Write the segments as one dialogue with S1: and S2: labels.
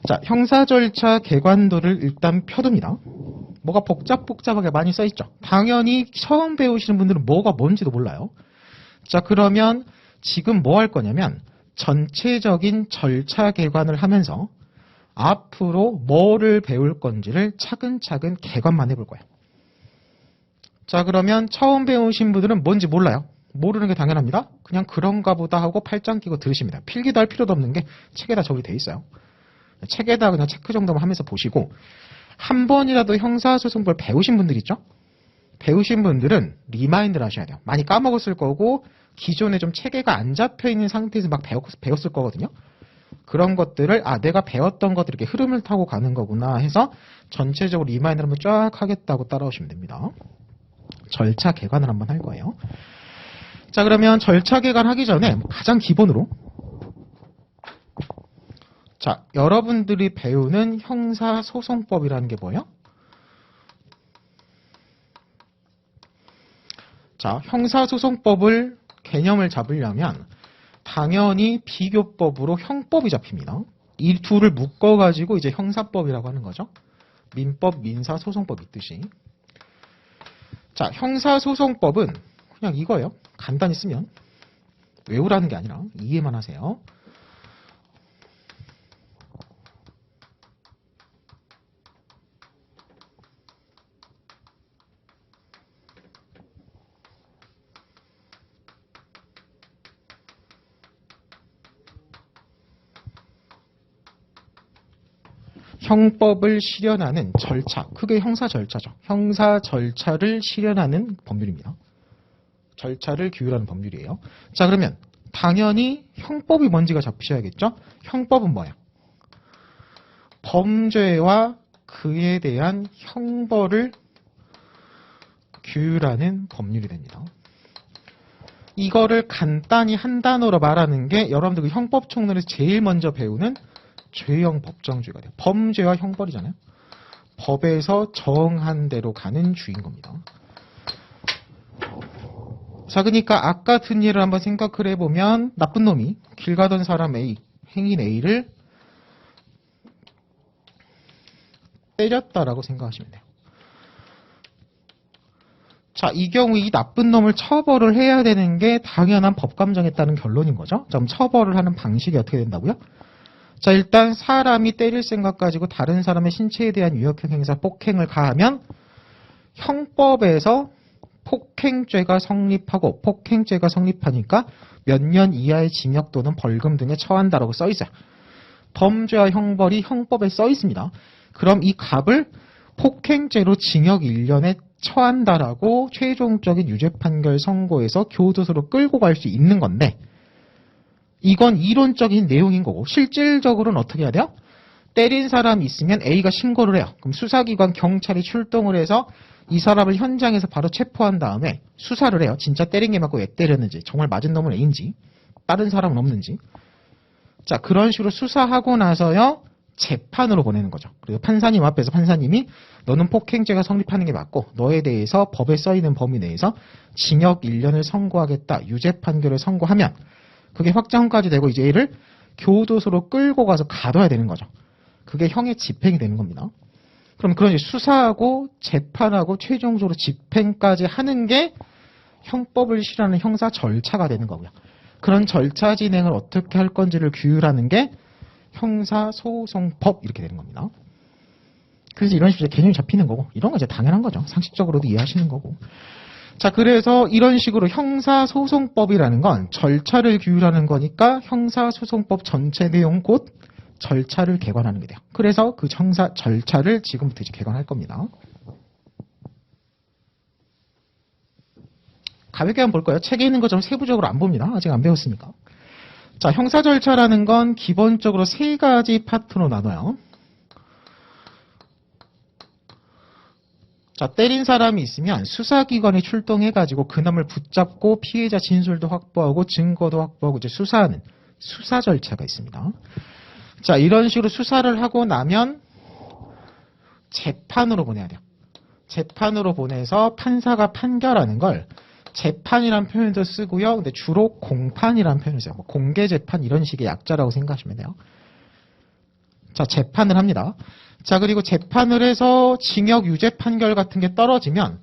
S1: 자, 형사 절차 개관도를 일단 펴둡니다. 뭐가 복잡하게 많이 써있죠. 당연히 처음 배우시는 분들은 뭐가 뭔지도 몰라요. 자, 그러면 지금 뭐 할 거냐면 전체적인 절차 개관을 하면서 앞으로 뭐를 배울 건지를 차근차근 개관만 해볼 거예요. 자, 그러면 처음 배우신 분들은 뭔지 몰라요. 모르는 게 당연합니다. 그냥 그런가 보다 하고 팔짱 끼고 들으십니다. 필기도 할 필요도 없는 게 책에다 적이 돼 있어요. 책에다 그냥 체크 정도만 하면서 보시고, 한 번이라도 형사소송법을 배우신 분들 있죠? 배우신 분들은 리마인드를 하셔야 돼요. 많이 까먹었을 거고 기존에 좀 체계가 안 잡혀있는 상태에서 막 배웠을 거거든요. 그런 것들을 내가 배웠던 것들 이렇게 흐름을 타고 가는 거구나 해서 전체적으로 리마인드를 한번 쫙 하겠다고 따라오시면 됩니다. 절차 개관을 한번 할 거예요. 자, 그러면 절차 개관하기 전에 가장 기본으로, 자, 여러분들이 배우는 형사소송법이라는 게 뭐예요? 자, 형사소송법을 개념을 잡으려면 당연히 비교법으로 형법이 잡힙니다. 이 둘을 묶어가지고 이제 형사법이라고 하는 거죠. 민법, 민사, 소송법 있듯이. 자, 형사소송법은 그냥 이거예요. 간단히 쓰면. 외우라는 게 아니라 이해만 하세요. 형법을 실현하는 절차, 그게 형사 절차죠. 형사 절차를 실현하는 법률입니다. 절차를 규율하는 법률이에요. 자, 그러면 당연히 형법이 뭔지가 잡히셔야겠죠? 형법은 뭐야? 범죄와 그에 대한 형벌을 규율하는 법률이 됩니다. 이거를 간단히 한 단어로 말하는 게 여러분들 그 형법 총론에서 제일 먼저 배우는 죄형 법정주의가 돼요. 범죄와 형벌이잖아요. 법에서 정한 대로 가는 주인 겁니다. 자, 그러니까 아까 든 예를 한번 생각을 해보면 나쁜 놈이 길 가던 사람 A, 행인 A를 때렸다라고 생각하시면 돼요. 자, 이 경우 이 나쁜 놈을 처벌을 해야 되는 게 당연한 법감정에 따른 결론인 거죠. 자, 그럼 처벌을 하는 방식이 어떻게 된다고요? 자, 일단 사람이 때릴 생각 가지고 다른 사람의 신체에 대한 유역형 행사, 폭행을 가하면 형법에서 폭행죄가 성립하고, 폭행죄가 성립하니까 몇 년 이하의 징역 또는 벌금 등에 처한다라고 써 있어요. 범죄와 형벌이 형법에 써 있습니다. 그럼 이 갑을 폭행죄로 징역 1년에 처한다라고 최종적인 유죄 판결 선고에서 교도소로 끌고 갈 수 있는 건데, 이건 이론적인 내용인 거고 실질적으로는 어떻게 해야 돼요? 때린 사람이 있으면 A가 신고를 해요. 그럼 수사기관 경찰이 출동을 해서 이 사람을 현장에서 바로 체포한 다음에 수사를 해요. 진짜 때린 게 맞고 왜 때렸는지, 정말 맞은 놈은 A인지, 다른 사람은 없는지. 자, 그런 식으로 수사하고 나서요 재판으로 보내는 거죠. 그리고 판사님 앞에서 판사님이 너는 폭행죄가 성립하는 게 맞고 너에 대해서 법에 써있는 범위 내에서 징역 1년을 선고하겠다, 유죄 판결을 선고하면 그게 확정까지 되고 이제 얘를 교도소로 끌고 가서 가둬야 되는 거죠. 그게 형의 집행이 되는 겁니다. 그럼 그런 수사하고 재판하고 최종적으로 집행까지 하는 게 형법을 실현하는 형사 절차가 되는 거고요. 그런 절차 진행을 어떻게 할 건지를 규율하는 게 형사소송법 이렇게 되는 겁니다. 그래서 이런 식으로 개념이 잡히는 거고, 이런 거 이제 당연한 거죠. 상식적으로도 이해하시는 거고. 자, 그래서 이런 식으로 형사소송법이라는 건 절차를 규율하는 거니까 형사소송법 전체 내용 곧 절차를 개관하는 게 돼요. 그래서 그 형사 절차를 지금부터 이제 개관할 겁니다. 가볍게 한번 볼 거예요. 책에 있는 것처럼 세부적으로 안 봅니다. 아직 안 배웠으니까. 자, 형사 절차라는 건 기본적으로 세 가지 파트로 나눠요. 자, 때린 사람이 있으면 수사기관이 출동해가지고 그놈을 붙잡고 피해자 진술도 확보하고 증거도 확보하고 이제 수사하는 수사 절차가 있습니다. 자, 이런 식으로 수사를 하고 나면 재판으로 보내야 돼요. 재판으로 보내서 판사가 판결하는 걸 재판이라는 표현도 쓰고요. 근데 주로 공판이라는 표현을 써요. 공개재판 이런 식의 약자라고 생각하시면 돼요. 자, 재판을 합니다. 자, 그리고 재판을 해서 징역 유죄 판결 같은 게 떨어지면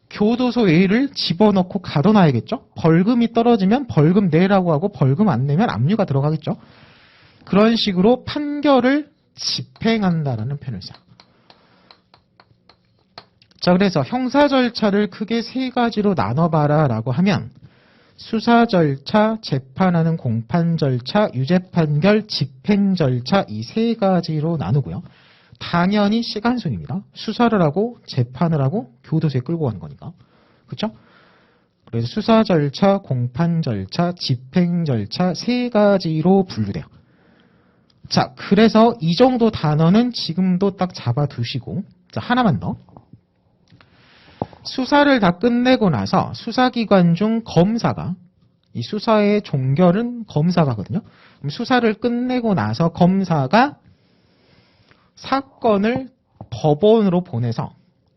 S1: 교도소 A를 집어넣고 가둬놔야겠죠? 벌금이 떨어지면 벌금 내라고 하고 벌금 안 내면 압류가 들어가겠죠? 그런 식으로 판결을 집행한다라는 표현을 써요. 자, 그래서 형사 절차를 크게 세 가지로 나눠봐라 라고 하면 수사 절차, 재판하는 공판 절차, 유죄 판결, 집행 절차 이 세 가지로 나누고요. 당연히 시간 순입니다. 수사를 하고 재판을 하고 교도소에 끌고 가는 거니까. 그렇죠? 그래서 수사 절차, 공판 절차, 집행 절차 세 가지로 분류돼요. 자, 그래서 이 정도 단어는 지금도 딱 잡아두시고 자, 하나만 더. 수사를 다 끝내고 나서 수사기관 중 검사가 이 수사의 종결은 검사가거든요. 그럼 수사를 끝내고 나서 검사가 사건을 법원으로 보내서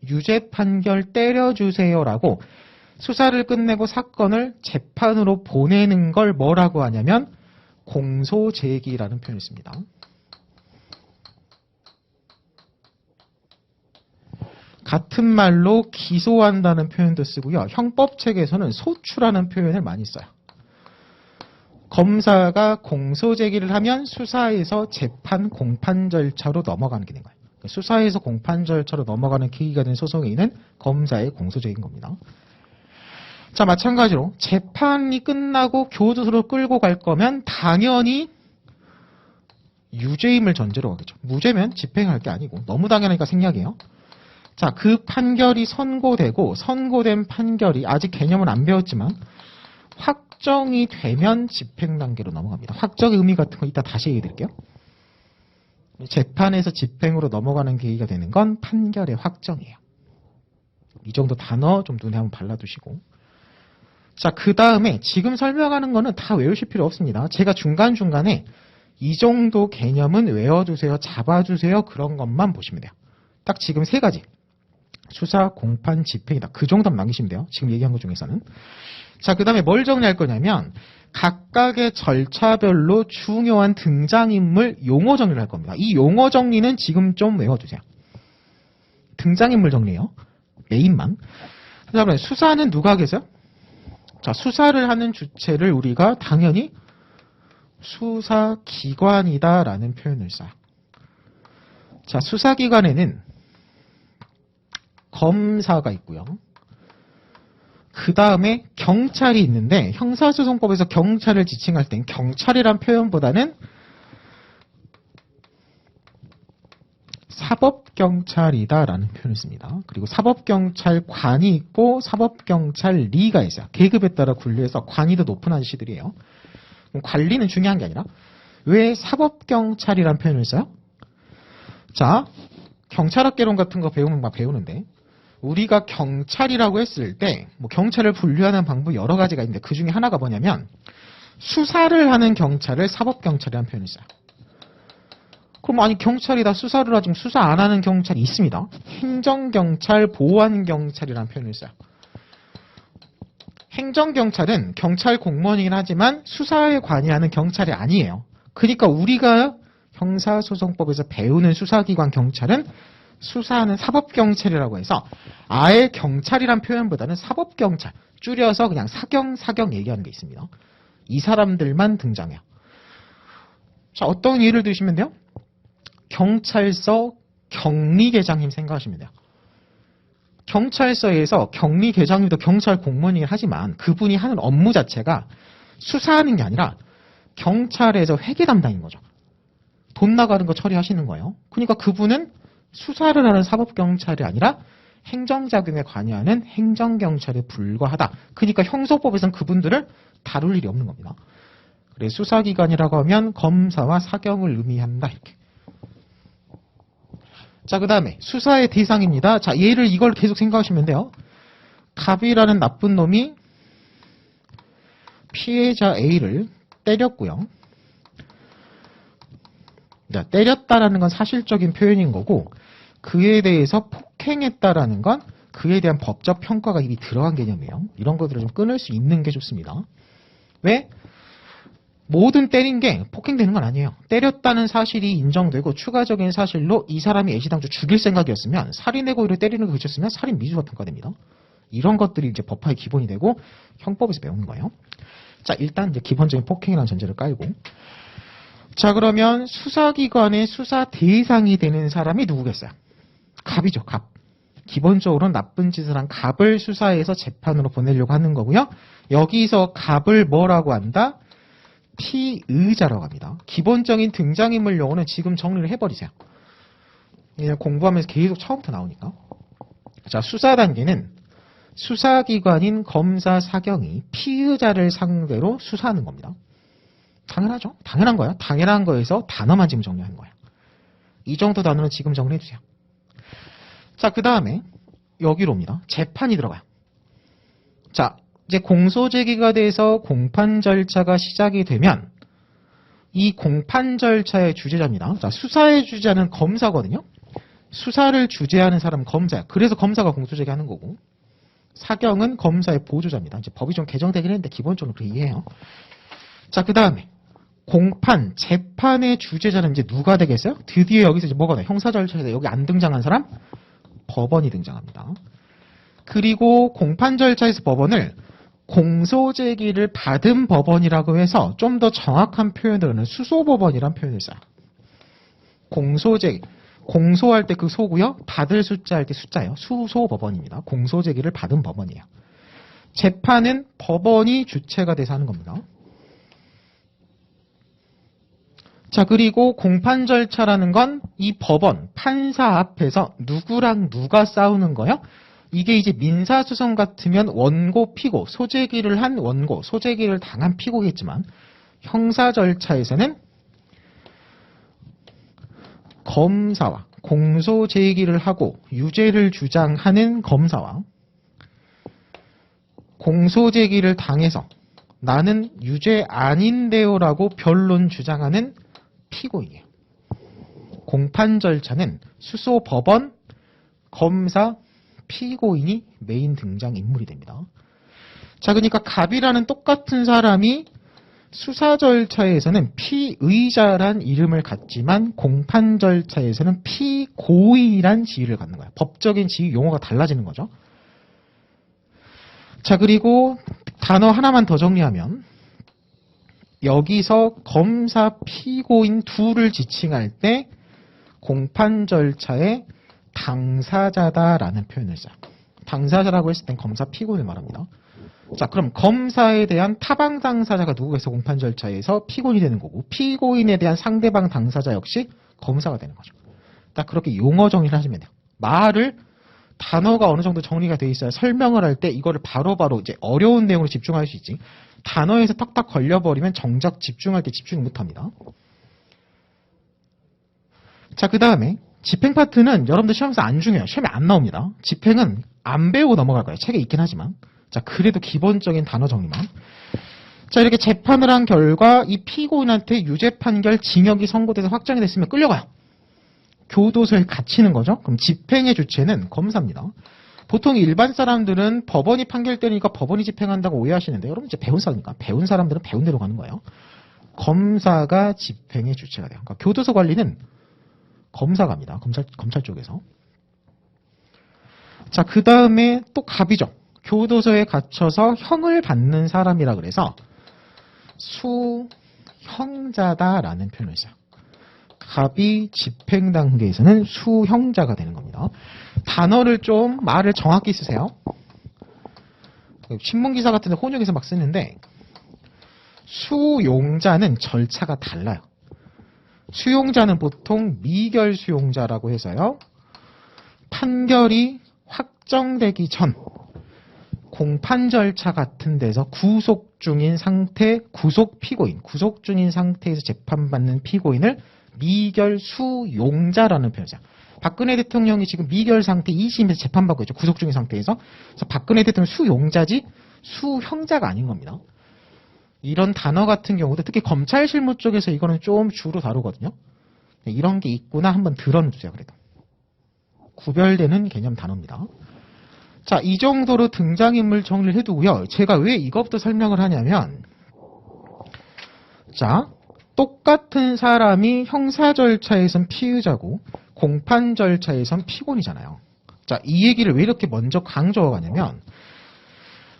S1: 유죄 판결 때려주세요라고 수사를 끝내고 사건을 재판으로 보내는 걸 뭐라고 하냐면 공소제기라는 표현을 씁니다. 같은 말로 기소한다는 표현도 쓰고요. 형법책에서는 소추라는 표현을 많이 써요. 검사가 공소제기를 하면 수사에서 재판, 공판 절차로 넘어가는 게 된 거예요. 수사에서 공판 절차로 넘어가는 계기가 된 소송에는 검사의 공소제기인 겁니다. 자, 마찬가지로 재판이 끝나고 교도소로 끌고 갈 거면 당연히 유죄임을 전제로 가겠죠. 무죄면 집행할 게 아니고 너무 당연하니까 생략이에요. 자, 그 판결이 선고되고 선고된 판결이 아직 개념은 안 배웠지만 확정이 되면 집행 단계로 넘어갑니다. 확정의 의미 같은 거 이따 다시 얘기해 드릴게요. 재판에서 집행으로 넘어가는 계기가 되는 건 판결의 확정이에요. 이 정도 단어 좀 눈에 한번 발라두시고. 자, 그 다음에 지금 설명하는 거는 다 외우실 필요 없습니다. 제가 중간중간에 이 정도 개념은 외워두세요, 잡아주세요 그런 것만 보시면 돼요. 딱 지금 세 가지. 수사, 공판, 집행이다. 그 정도만 남기시면 돼요. 지금 얘기한 것 중에서는. 자, 그 다음에 뭘 정리할 거냐면 각각의 절차별로 중요한 등장인물 용어 정리를 할 겁니다. 이 용어 정리는 지금 좀 외워두세요. 등장인물 정리요. 메인만. 그 다음에 수사는 누가 계세요? 자, 수사를 하는 주체를 우리가 당연히 수사기관이다라는 표현을 써요. 자, 수사기관에는 검사가 있고요. 그 다음에 경찰이 있는데 형사소송법에서 경찰을 지칭할 땐 경찰이란 표현보다는 사법경찰이다라는 표현을 씁니다. 그리고 사법경찰관이 있고 사법경찰리가 있어요. 계급에 따라 분류해서 관위도 높은 아저씨들이에요. 관리는 중요한 게 아니라 왜 사법경찰이라는 표현을 써요? 자, 경찰학개론 같은 거 배우면 막 배우는데 우리가 경찰이라고 했을 때 뭐 경찰을 분류하는 방법이 여러 가지가 있는데 그 중에 하나가 뭐냐면 수사를 하는 경찰을 사법경찰이라는 표현을 써요. 그럼 아니 경찰이 다 수사를 하지 수사 안 하는 경찰이 있습니다. 행정경찰, 보안경찰이라는 표현을 써요. 행정경찰은 경찰 공무원이긴 하지만 수사에 관여하는 경찰이 아니에요. 그러니까 우리가 형사소송법에서 배우는 수사기관 경찰은 수사하는 사법경찰이라고 해서 아예 경찰이란 표현보다는 사법경찰, 줄여서 그냥 사경 얘기하는 게 있습니다. 이 사람들만 등장해요. 자, 어떤 예를 드시면 돼요? 경찰서 격리계장님 생각하시면 돼요. 경찰서에서 격리계장님도 경찰 공무원이긴 하지만 그분이 하는 업무 자체가 수사하는 게 아니라 경찰에서 회계 담당인 거죠. 돈 나가는 거 처리하시는 거예요. 그러니까 그분은 수사를 하는 사법경찰이 아니라 행정작용에 관여하는 행정경찰에 불과하다. 그러니까 형소법에서는 그분들을 다룰 일이 없는 겁니다. 그래서 수사기관이라고 하면 검사와 사경을 의미한다. 이렇게. 자, 그 다음에 수사의 대상입니다. 자, 얘를 이걸 계속 생각하시면 돼요. 갑이라는 나쁜 놈이 피해자 A를 때렸고요. 자, 때렸다라는 건 사실적인 표현인 거고 그에 대해서 폭행했다라는 건 그에 대한 법적 평가가 이미 들어간 개념이에요. 이런 것들을 좀 끊을 수 있는 게 좋습니다. 왜? 모든 때린 게 폭행되는 건 아니에요. 때렸다는 사실이 인정되고 추가적인 사실로 이 사람이 애시당초 죽일 생각이었으면 살인의 고의로 때리는 거 그쳤으면 살인 미수가 평가됩니다. 이런 것들이 이제 법화의 기본이 되고 형법에서 배우는 거예요. 자, 일단 이제 기본적인 폭행이라는 전제를 깔고. 자, 그러면 수사기관의 수사 대상이 되는 사람이 누구겠어요? 갑이죠, 갑. 기본적으로 나쁜 짓을 한 갑을 수사해서 재판으로 보내려고 하는 거고요. 여기서 갑을 뭐라고 한다? 피의자라고 합니다. 기본적인 등장인물 용어는 지금 정리를 해버리세요. 공부하면서 계속 처음부터 나오니까. 자, 수사 단계는 수사기관인 검사, 사경이 피의자를 상대로 수사하는 겁니다. 당연하죠. 당연한 거야. 당연한 거에서 단어만 지금 정리하는 거예요. 이 정도 단어는 지금 정리해주세요. 자, 그 다음에 여기로 옵니다. 재판이 들어가요. 자, 이제 공소 제기가 돼서 공판 절차가 시작이 되면 이 공판 절차의 주재자입니다. 자, 수사의 주재자는 검사거든요. 수사를 주재하는 사람은 검사야. 그래서 검사가 공소 제기하는 거고 사경은 검사의 보조자입니다. 이제 법이 좀 개정되긴 했는데 기본적으로 그렇게 이해해요. 자, 그 다음에 공판, 재판의 주재자는 이제 누가 되겠어요? 드디어 여기서 이제 뭐가 나요? 형사 절차에서 여기 안 등장한 사람? 법원이 등장합니다. 그리고 공판 절차에서 법원을 공소 제기를 받은 법원이라고 해서 좀 더 정확한 표현으로는 수소법원이라는 표현을 써요. 공소 제기, 공소할 때 그 소고요. 받을 숫자 할 때 숫자예요. 수소법원입니다. 공소 제기를 받은 법원이에요. 재판은 법원이 주체가 돼서 하는 겁니다. 자, 그리고 공판 절차라는 건 이 법원, 판사 앞에서 누구랑 누가 싸우는 거예요? 이게 이제 민사소송 같으면 원고, 피고, 소제기를 한 원고, 소제기를 당한 피고겠지만 형사 절차에서는 검사와 공소 제기를 하고 유죄를 주장하는 검사와 공소 제기를 당해서 나는 유죄 아닌데요라고 변론 주장하는 피고인이에요. 공판 절차는 수소 법원, 검사, 피고인이 메인 등장인물이 됩니다. 자, 그러니까 갑이라는 똑같은 사람이 수사 절차에서는 피의자란 이름을 갖지만 공판 절차에서는 피고의란 지위를 갖는 거예요. 법적인 지위 용어가 달라지는 거죠. 자, 그리고 단어 하나만 더 정리하면 여기서 검사, 피고인 둘을 지칭할 때 공판 절차에 당사자다라는 표현을 써요. 당사자라고 했을 땐 검사, 피고인을 말합니다. 자, 그럼 검사에 대한 타방 당사자가 누구겠어? 공판 절차에서 피고인이 되는 거고 피고인에 대한 상대방 당사자 역시 검사가 되는 거죠. 딱 그렇게 용어 정리를 하시면 돼요. 말을 단어가 어느 정도 정리가 돼 있어야 설명을 할 때 이거를 바로바로 이제 어려운 내용으로 집중할 수 있지. 단어에서 탁탁 걸려버리면 정작 집중할 때 집중 못합니다. 자, 그 다음에 집행 파트는 여러분들 시험에서 안 중요해요. 시험에 안 나옵니다. 집행은 안 배우고 넘어갈 거예요. 책에 있긴 하지만. 자, 그래도 기본적인 단어 정리만. 자, 이렇게 재판을 한 결과 이 피고인한테 유죄 판결, 징역이 선고돼서 확정이 됐으면 끌려가요. 교도소에 갇히는 거죠. 그럼 집행의 주체는 검사입니다. 보통 일반 사람들은 법원이 판결 때리니까 법원이 집행한다고 오해하시는데 여러분 이제 배운 사람이니까 배운 사람들은 배운 대로 가는 거예요. 검사가 집행의 주체가 돼요. 그러니까 교도소 관리는 검사가 합니다. 검찰 쪽에서. 자, 그 다음에 또 갑이죠. 교도소에 갇혀서 형을 받는 사람이라 그래서 수형자다라는 표현을 써요. 갑이 집행 단계에서는 수형자가 되는 겁니다. 단어를 좀 말을 정확히 쓰세요. 신문기사 같은 데 혼용해서 막 쓰는데 수용자는 절차가 달라요. 수용자는 보통 미결 수용자라고 해서요. 판결이 확정되기 전 공판 절차 같은 데서 구속 중인 상태, 구속 피고인, 구속 중인 상태에서 재판받는 피고인을 미결 수용자라는 표현을 써요. 박근혜 대통령이 지금 미결 상태 2심에서 재판받고 있죠. 구속 중인 상태에서. 그래서 박근혜 대통령 수용자지 수형자가 아닌 겁니다. 이런 단어 같은 경우도 특히 검찰 실무 쪽에서 이거는 좀 주로 다루거든요. 이런 게 있구나 한번 들어주세요. 그래도. 구별되는 개념 단어입니다. 자, 이 정도로 등장인물 정리를 해두고요. 제가 왜 이것부터 설명을 하냐면 자, 똑같은 사람이 형사 절차에선 피의자고 공판 절차에선 피고인이잖아요. 자, 이 얘기를 왜 이렇게 먼저 강조하고 가냐면,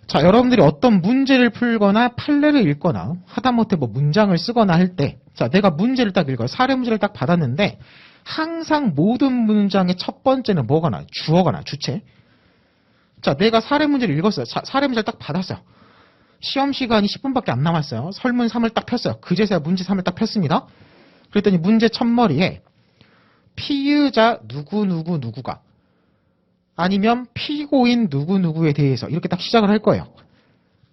S1: 자, 여러분들이 어떤 문제를 풀거나 판례를 읽거나 하다못해 뭐 문장을 쓰거나 할 때, 자, 내가 문제를 딱 읽어요. 사례 문제를 딱 받았는데 항상 모든 문장의 첫 번째는 뭐가 나요? 주어가 나요. 주체. 자, 내가 사례 문제를 읽었어요. 사례 문제를 딱 받았어요. 시험 시간이 10분밖에 안 남았어요. 설문 3을 딱 폈어요. 그제서야 문제 3을 딱 폈습니다. 그랬더니 문제 첫머리에 피의자 누구누구누구가 아니면 피고인 누구누구에 대해서 이렇게 딱 시작을 할 거예요.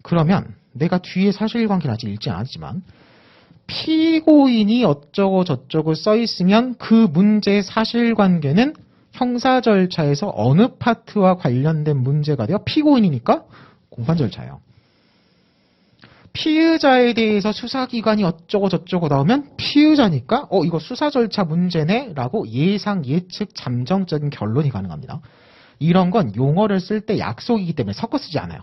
S1: 그러면 내가 뒤에 사실관계는 아직 읽지 않았지만 피고인이 어쩌고 저쩌고 써 있으면 그 문제의 사실관계는 형사 절차에서 어느 파트와 관련된 문제가 되어 피고인이니까 공판 절차예요. 피의자에 대해서 수사기관이 어쩌고 저쩌고 나오면 피의자니까 이거 수사 절차 문제네 라고 예상, 예측, 잠정적인 결론이 가능합니다. 이런 건 용어를 쓸 때 약속이기 때문에 섞어 쓰지 않아요.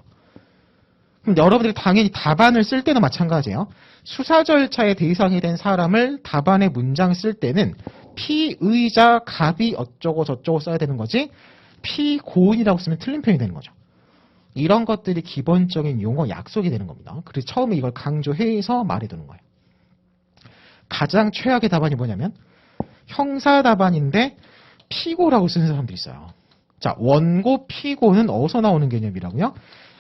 S1: 그럼 여러분들이 당연히 답안을 쓸 때는 마찬가지예요. 수사 절차의 대상이 된 사람을 답안의 문장 쓸 때는 피의자 갑이 어쩌고 저쩌고 써야 되는 거지 피고인이라고 쓰면 틀린 표현이 되는 거죠. 이런 것들이 기본적인 용어 약속이 되는 겁니다. 그래서 처음에 이걸 강조해서 말해두는 거예요. 가장 최악의 답안이 뭐냐면 형사 답안인데 피고라고 쓰는 사람들이 있어요. 자, 원고 피고는 어디서 나오는 개념이라고요?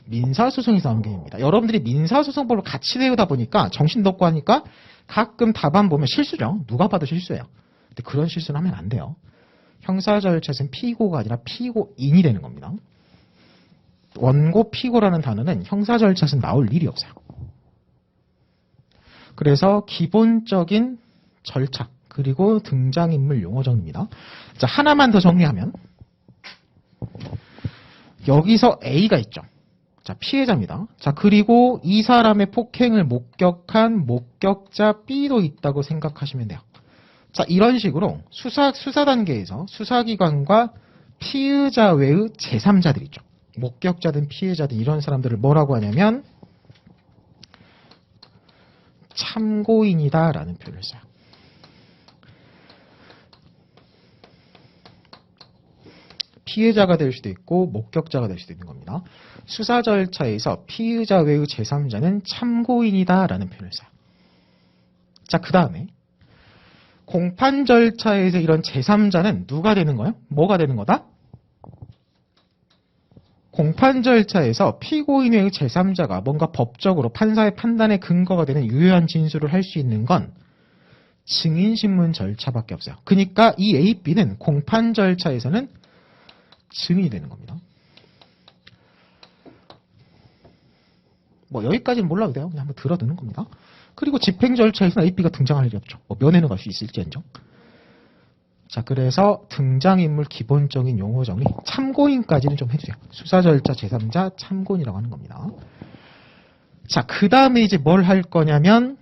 S1: 민사소송에서 나오는 개념입니다. 여러분들이 민사소송법을 같이 배우다 보니까 정신도 없고 하니까 가끔 답안 보면 실수죠. 누가 봐도 실수예요. 근데 그런 실수는 하면 안 돼요. 형사 절차에서는 피고가 아니라 피고인이 되는 겁니다. 원고 피고라는 단어는 형사 절차에서 나올 일이 없어요. 그래서 기본적인 절차 그리고 등장인물 용어 정리입니다. 자, 하나만 더 정리하면 여기서 A가 있죠. 자, 피해자입니다. 자, 그리고 이 사람의 폭행을 목격한 목격자 B도 있다고 생각하시면 돼요. 자, 이런 식으로 수사 단계에서 수사기관과 피의자 외의 제3자들 있죠. 목격자든 피해자든 이런 사람들을 뭐라고 하냐면 참고인이다라는 표현을 써요. 피해자가 될 수도 있고 목격자가 될 수도 있는 겁니다. 수사 절차에서 피의자 외의 제3자는 참고인이다라는 표현을 써요. 자, 그 다음에 공판 절차에서 이런 제3자는 누가 되는 거예요? 뭐가 되는 거다? 공판 절차에서 피고인 외의 제3자가 뭔가 법적으로 판사의 판단의 근거가 되는 유효한 진술을 할 수 있는 건 증인신문 절차밖에 없어요. 그러니까 이 A, B는 공판 절차에서는 증인이 되는 겁니다. 뭐 여기까지는 몰라도 돼요. 그냥 한번 들어두는 겁니다. 그리고 집행 절차에서는 A, B가 등장할 일이 없죠. 뭐 면회는 갈 수 있을지언정. 자, 그래서 등장인물 기본적인 용어 정리, 참고인까지는 좀 해주세요. 수사 절차 제3자 참고인이라고 하는 겁니다. 자, 그 다음에 이제 뭘 할 거냐면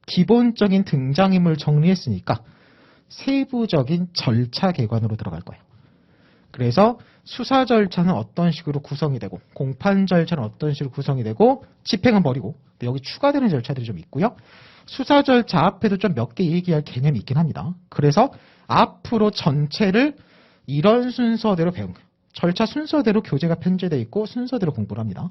S1: 기본적인 등장인물 정리했으니까 세부적인 절차 개관으로 들어갈 거예요. 그래서 수사 절차는 어떤 식으로 구성이 되고 공판 절차는 어떤 식으로 구성이 되고 집행은 버리고 여기 추가되는 절차들이 좀 있고요. 수사 절차 앞에도 좀 몇 개 얘기할 개념이 있긴 합니다. 그래서 앞으로 전체를 이런 순서대로 배운 거예요. 절차 순서대로 교재가 편제되어 있고 순서대로 공부를 합니다.